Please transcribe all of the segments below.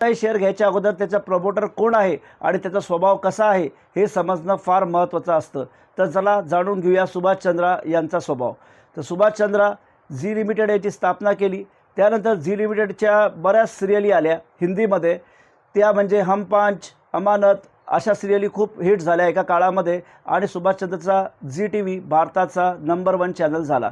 काही शेअर घ्यायच्या अगोदर त्याचा प्रमोटर कोण आहे आणि त्याचा स्वभाव कसा आहे हे समजणं फार महत्त्वाचं असतं. तर चला जाणून घेऊया सुभाष चंद्रा यांचा स्वभाव. तर सुभाष चंद्रा झी लिमिटेड याची स्थापना केली. त्यानंतर झी लिमिटेडच्या बऱ्याच सिरियली आल्या हिंदीमध्ये. त्या म्हणजे हम पांच, अमानत अशा सिरियली खूप हिट झाल्या एका काळामध्ये आणि सुभाषचंद्रचा झी टी व्ही भारताचा नंबर 1 चॅनल झाला.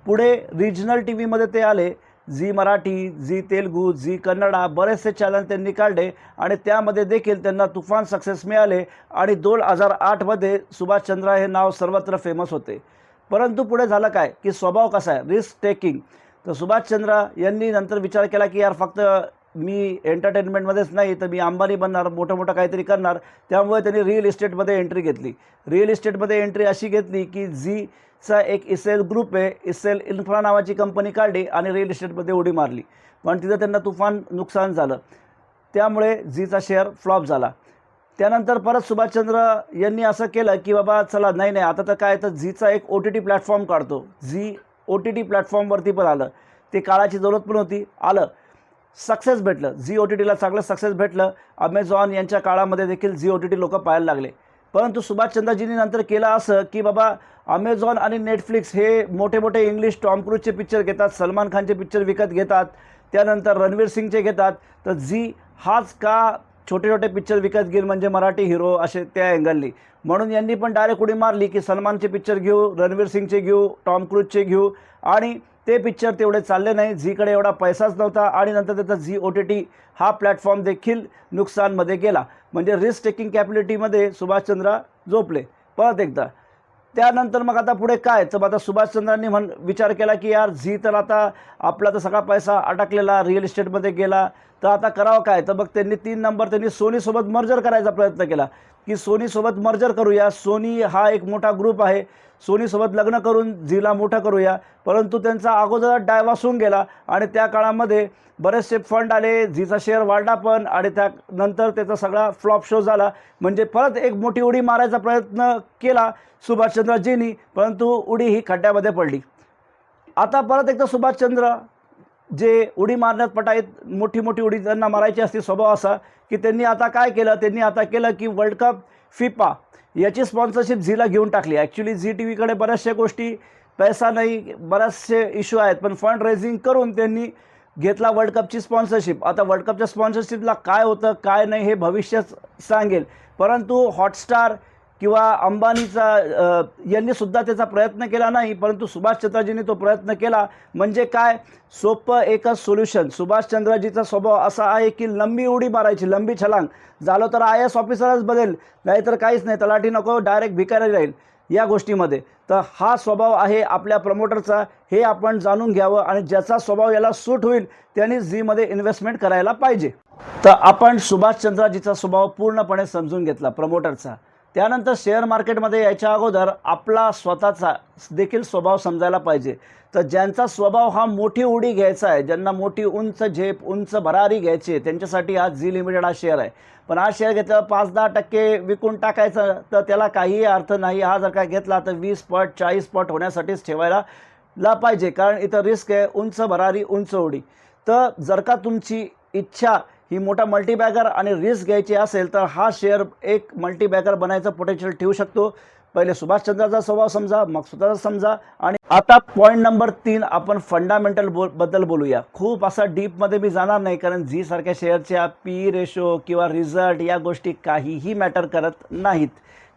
पुढे रिजनल टी व्हीमध्ये ते आले. Zee Marathi, Zee Telugu, Zee Kannada बरेचसे चॅनल त्यांनी काढले आणि त्यामध्ये देखील त्यांना तुफान सक्सेस मिळाले आणि 2008मध्ये सुभाष चंद्रा हे नाव सर्वत्र फेमस होते. परंतु पुढे झालं काय की स्वभाव कसा आहे, रिस्क टेकिंग. तर सुभाष चंद्रा यांनी नंतर विचार केला की यार फक्त मी एंटरटेनमेंटमध्येच नाही तर मी अंबानी बनणार, मोठं काहीतरी करणार. त्यामुळे त्यांनी रिअल इस्टेटमध्ये एंट्री घेतली. रिअल इस्टेटमध्ये एंट्री अशी घेतली की झीचा एक इसेल ग्रुप आहे, इसेल इन्फ्रा नावाची कंपनी काढली आणि रिअल इस्टेटमध्ये उडी मारली. पण तिथं त्यांना तुफान नुकसान झालं. त्यामुळे झीचा शेअर फ्लॉप झाला. त्यानंतर परत सुभाषचंद्र यांनी असं केलं की बाबा चला नाही आता तर काय, तर झीचा एक OTT प्लॅटफॉर्म काढतो. झी OTT प्लॅटफॉर्मवरती पण आलं. ते काळाची जरूरत पण होती, आलं. सक्सेस भेटलं. झी OTTला चांगलं सक्सेस भेटलं. अमेझॉन यांच्या काळामध्ये देखील झी OTT लोक पाहायला लागले. परंतु सुभाषचंद्रजींनी नंतर केलं असं की बाबा अमेझॉन आणि नेटफ्लिक्स हे मोठे इंग्लिश टॉम क्रूजचे पिक्चर घेतात, सलमान खानचे पिक्चर विकत घेतात, त्यानंतर रणवीर सिंगचे घेतात. तर झी हाच का छोटे पिक्चर विकत घेईल म्हणजे मराठी हिरो असे त्या अँगलनी. म्हणून यांनी पण डायरेक्ट उडी मारली की सलमानचे पिक्चर घेऊ, रणवीर सिंगचे घेऊ, टॉम क्रूजचे घेऊ. आणि ते पिक्चर तेवढे चालले नाही. झीकडे एवढा पैसाच नव्हता आणि नंतर त्याचा झी OTT हा प्लॅटफॉर्म देखील नुकसानमध्ये गेला. म्हणजे रिस्क टेकिंग कॅपॅबिलिटीमध्ये सुभाषचंद्रा झोपले परत एकदा. त्यानंतर मग आता पुढे काय, तर आता सुभाषचंद्रांनी विचार केला की यार झी तर आता आपला तर सगळा पैसा अटकलेला रिअल इस्टेटमध्ये गेला, तर आता करावं काय. तर मग त्यांनी 3 नंबर त्यांनी सोनीसोबत मर्जर करायचा प्रयत्न केला की सोनीसोबत मर्जर करूया. सोनी हा एक मोठा ग्रुप आहे, सोनीसोबत लग्न करून झीला मोठं करूया. परंतु त्यांचा अगोदर डायव्हर्स होऊन गेला आणि त्या काळामध्ये बरेचसे फंड आले, झीचा शेअर वाढला पण आणि त्यानंतर त्याचा सगळा फ्लॉप शो झाला. म्हणजे परत एक मोठी उडी मारायचा प्रयत्न केला सुभाषचंद्रजींनी, परंतु उडी ही खड्ड्यामध्ये पडली. आता परत एकदा सुभाषचंद्र जे उडी मारण्यात पटाईत मोठी उडी त्यांना मारायची असते, स्वभाव असा की त्यांनी आता काय केलं, त्यांनी आता केलं की वर्ल्ड कप फिफा याची स्पॉन्सरशिप झीला घेऊन टाकली. ॲक्च्युली झी टी व्हीकडे बऱ्याचशा गोष्टी, पैसा नाही, बरेचसे इश्यू आहेत, पण फंड रेझिंग करून त्यांनी घेतला वर्ल्ड कपची स्पॉन्सरशिप. आता वर्ल्ड कपच्या स्पॉन्सरशिपला काय होतं काय नाही हे भविष्यच सांगेल. परंतु हॉटस्टार किंवा अंबानीचा यांनीसुद्धा त्याचा प्रयत्न केला नाही, परंतु सुभाषचंद्रजींनी तो प्रयत्न केला. म्हणजे काय, सोपं एकच सोल्युशन. सुभाषचंद्रजीचा स्वभाव असा आहे की लंबी उडी मारायची, लंबी छलांग. झालं तर IAS ऑफिसरच बनेल, नाहीतर काहीच नाही, तलाठी नको, डायरेक्ट भिकारी राहील या गोष्टीमध्ये. तर हा स्वभाव आहे आपल्या प्रमोटरचा, हे आपण जाणून घ्यावं आणि ज्याचा स्वभाव याला सूट होईल त्यांनी झीमध्ये इन्व्हेस्टमेंट करायला पाहिजे. तर आपण सुभाषचंद्रजीचा स्वभाव पूर्णपणे समजून घेतला प्रमोटरचा. त्यानंतर शेअर मार्केटमध्ये यायच्या अगोदर आपला स्वतःचा देखील स्वभाव समजायला पाहिजे. तर ज्यांचा स्वभाव हा मोठी उडी घ्यायचा आहे, ज्यांना मोठी उंच झेप, उंच भरारी घ्यायची आहे, त्यांच्यासाठी हा झी लिमिटेड हा शेअर आहे. पण हा शेअर घेतल्यावर 5-10% विकून टाकायचं तर त्याला काहीही अर्थ नाही. हा जर काय घेतला तर 20 पट 40 पट होण्यासाठीच ठेवायला पाहिजे, कारण इथं रिस्क आहे, उंच भरारी, उंच उडी. तर जर का तुमची इच्छा ही मोठा मल्टीबॅगर आणि रिस्क घ्यायची असेल तर हा शेअर एक मल्टीबॅगर बनायचं पोटेन्शियल ठेवू शकतो. पहिले सुभाषचंद्राचा स्वभाव समजा, मग स्वतःचा समजा. आणि आता पॉईंट नंबर 3 आपण फंडामेंटल बद्दल बोलूया. खूप असा डीपमध्ये मी जाणार नाही, कारण झी सारख्या शेअरच्या PE रेशो किंवा रिझल्ट या गोष्टी काहीही मॅटर करत नाहीत,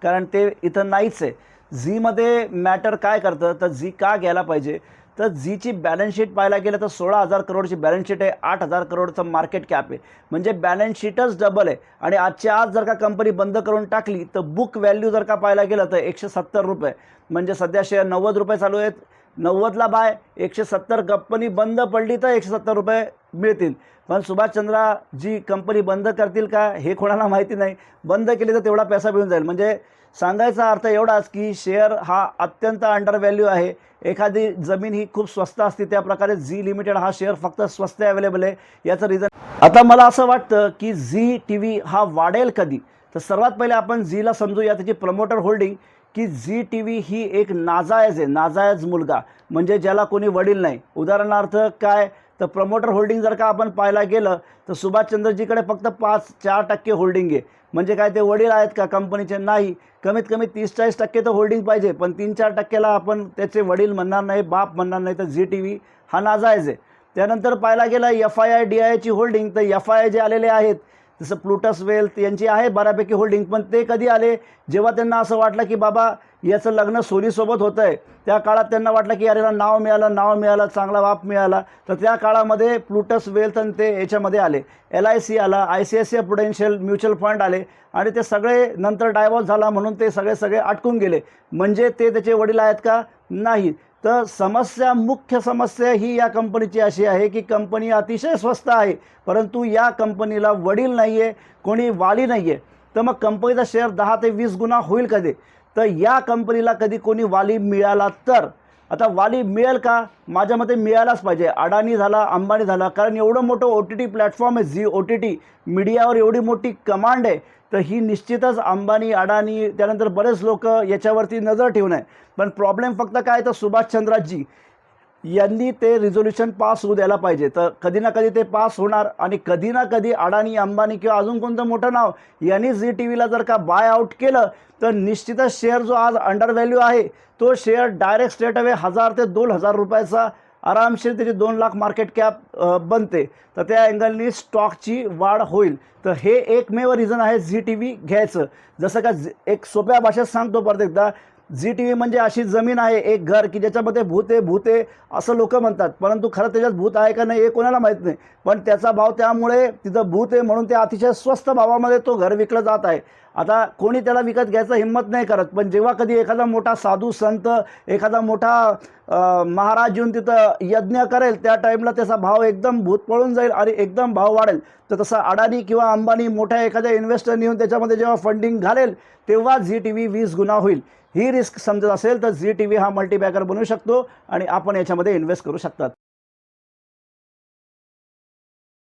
कारण ते इथं नाहीच आहे. झीमध्ये मॅटर काय करतं, तर झी का घ्यायला पाहिजे, तर झीची बॅलन्स शीट पाहायला गेलं तर 16,000 करोडची बॅलन्स शीट आहे, 8,000 करोडचं मार्केट कॅप आहे. म्हणजे बॅलन्स शीटच डबल आहे. आणि आजच्या आज जर का कंपनी बंद करून टाकली तर बुक व्हॅल्यू जर का पाहायला गेलं तर 170 रुपये. म्हणजे सध्या शेअर 90 रुपये चालू आहेत, 90ला बाय, 170 कंपनी बंद पडली तर 170 रुपये मिळतील. पण सुभाषचंद्रा जी कंपनी बंद करतील का हे कोणाला माहिती नाही. बंद केली तर तेवढा पैसा मिळून जाईल. म्हणजे सांगायचा अर्थ एवढाच की शेअर हा अत्यंत अंडर व्हॅल्यू आहे. एखादी जमीन ही खूप स्वस्त असते, त्या प्रकारे झी लिमिटेड हा शेअर फक्त स्वस्त अवेलेबल आहे. याचं रिझन आता मला असं वाटतं की झी TV हा वाढेल कधी. तर सर्वात पहिले आपण झीला समजूया त्याची प्रमोटर होल्डिंग, की झी TV ही एक नाजायज आहे, नाजायज मुलगा, म्हणजे ज्याला कोणी वडील नाही. उदाहरणार्थ काय, तर प्रमोटर होल्डिंग जर का आपण पाहायला गेलं तर सुभाषचंद्रजीकडे फक्त 4% होल्डिंग आहे. म्हणजे काय ते वडील आहेत का कंपनीचे? नाही. कमीत कमी 30-40% तर होल्डिंग पाहिजे, पण 3-4%ला आपण त्याचे वडील म्हणणार नाही, बाप म्हणणार नाही, तर झी टी व्ही हा नाजायज आहे. त्यानंतर पाहायला गेलं FII DIIची होल्डिंग, तर FII जे आलेले आहेत जसं प्लुटस वेल्थ यांची आहे बऱ्यापैकी होल्डिंग, पण ते कधी आले? जेव्हा त्यांना असं वाटलं की बाबा याचं लग्न सोनीसोबत होतं आहे, त्या काळात त्यांना वाटलं की याला नाव मिळालं, चांगला बाप मिळाला, तर त्या काळामध्ये प्लुटस वेल्थ आणि ते याच्यामध्ये आले. LIC आला, ICICI प्रुडेन्शियल म्युच्युअल फंड आले आणि ते सगळे नंतर डायव्हॉर्स झाला म्हणून ते सगळे अटकून गेले. म्हणजे ते त्याचे वडील आहेत का? नाही. तर मुख्य समस्या ही या कंपनीची अशी आहे की कंपनी अतिशय स्वस्त आहे, परंतु या कंपनीला वडील नाही आहे, कोणी वाली नाही आहे. तर मग कंपनीचा शेअर 10 ते 20 गुणा होईल कधी? तर या कंपनीला कधी कोणी वाली मिळाला तर. आता वाली मिळेल का? माझ्या मते मिळायलाच पाहिजे. अडाणी झाला, अंबानी झाला, कारण एवढं मोठं OTT प्लॅटफॉर्म आहे, झी OTT मीडियावर एवढी मोठी कमांड आहे, तर ही निश्चितच अंबानी, अडाणी, त्यानंतर बरेच लोक याच्यावरती नजर ठेवून आहे. पण प्रॉब्लेम फक्त काय, तर सुभाषचंद्रजी यांनी ते रिझोल्युशन पास होऊ द्यायला पाहिजे. तर कधी ना कधी ते पास होणार आणि कधी ना कधी अडाणी, अंबानी किंवा अजून कोणतं मोठं नाव यांनी झी टी व्हीला जर का बाय आउट केलं तर निश्चितच शेअर जो आज अंडर व्हॅल्यू आहे तो शेअर डायरेक्ट स्ट्रेट अवे 1000 ते 2000 रुपयाचा आरामशीर त्याची 2 लाख मार्केट कॅप बनते. तर त्या अँगलनी स्टॉकची वाढ होईल. तर हे एकमेव रिझन आहे झी टी व्ही घ्यायचं. जसं का एक सोप्या भाषेत सांगतो परत एकदा, झी टी व्ही म्हणजे अशी जमीन आहे, एक घर की ज्याच्यामध्ये भूत आहे असं लोक म्हणतात, परंतु खरं त्याच्यात भूत आहे का नाही हे कोणाला माहीत नाही. पण त्याचा भाव, त्यामुळे तिथं भूत आहे म्हणून ते अतिशय स्वस्त भावामध्ये तो घर विकलं जात आहे. आता कोणी त्याला विकत घ्यायचं हिंमत नाही करत, पण जेव्हा कधी एखादा मोठा साधू संत, एखादा मोठा महाराज येऊन तिथं यज्ञ करेल, त्या टाईमला त्याचा भाव एकदम भूत पळून जाईल आणि एकदम भाव वाढेल. तर तसा अडाणी किंवा अंबानी मोठ्या एखाद्या इन्व्हेस्टरने येऊन त्याच्यामध्ये जेव्हा फंडिंग घालेल तेव्हा झी टी व्ही 20 गुणा होईल. ही रिस्क समजत असेल तर झी टी व्ही हा मल्टीबॅगर बनवू शकतो आणि आपण याच्यामध्ये इन्व्हेस्ट करू शकतात.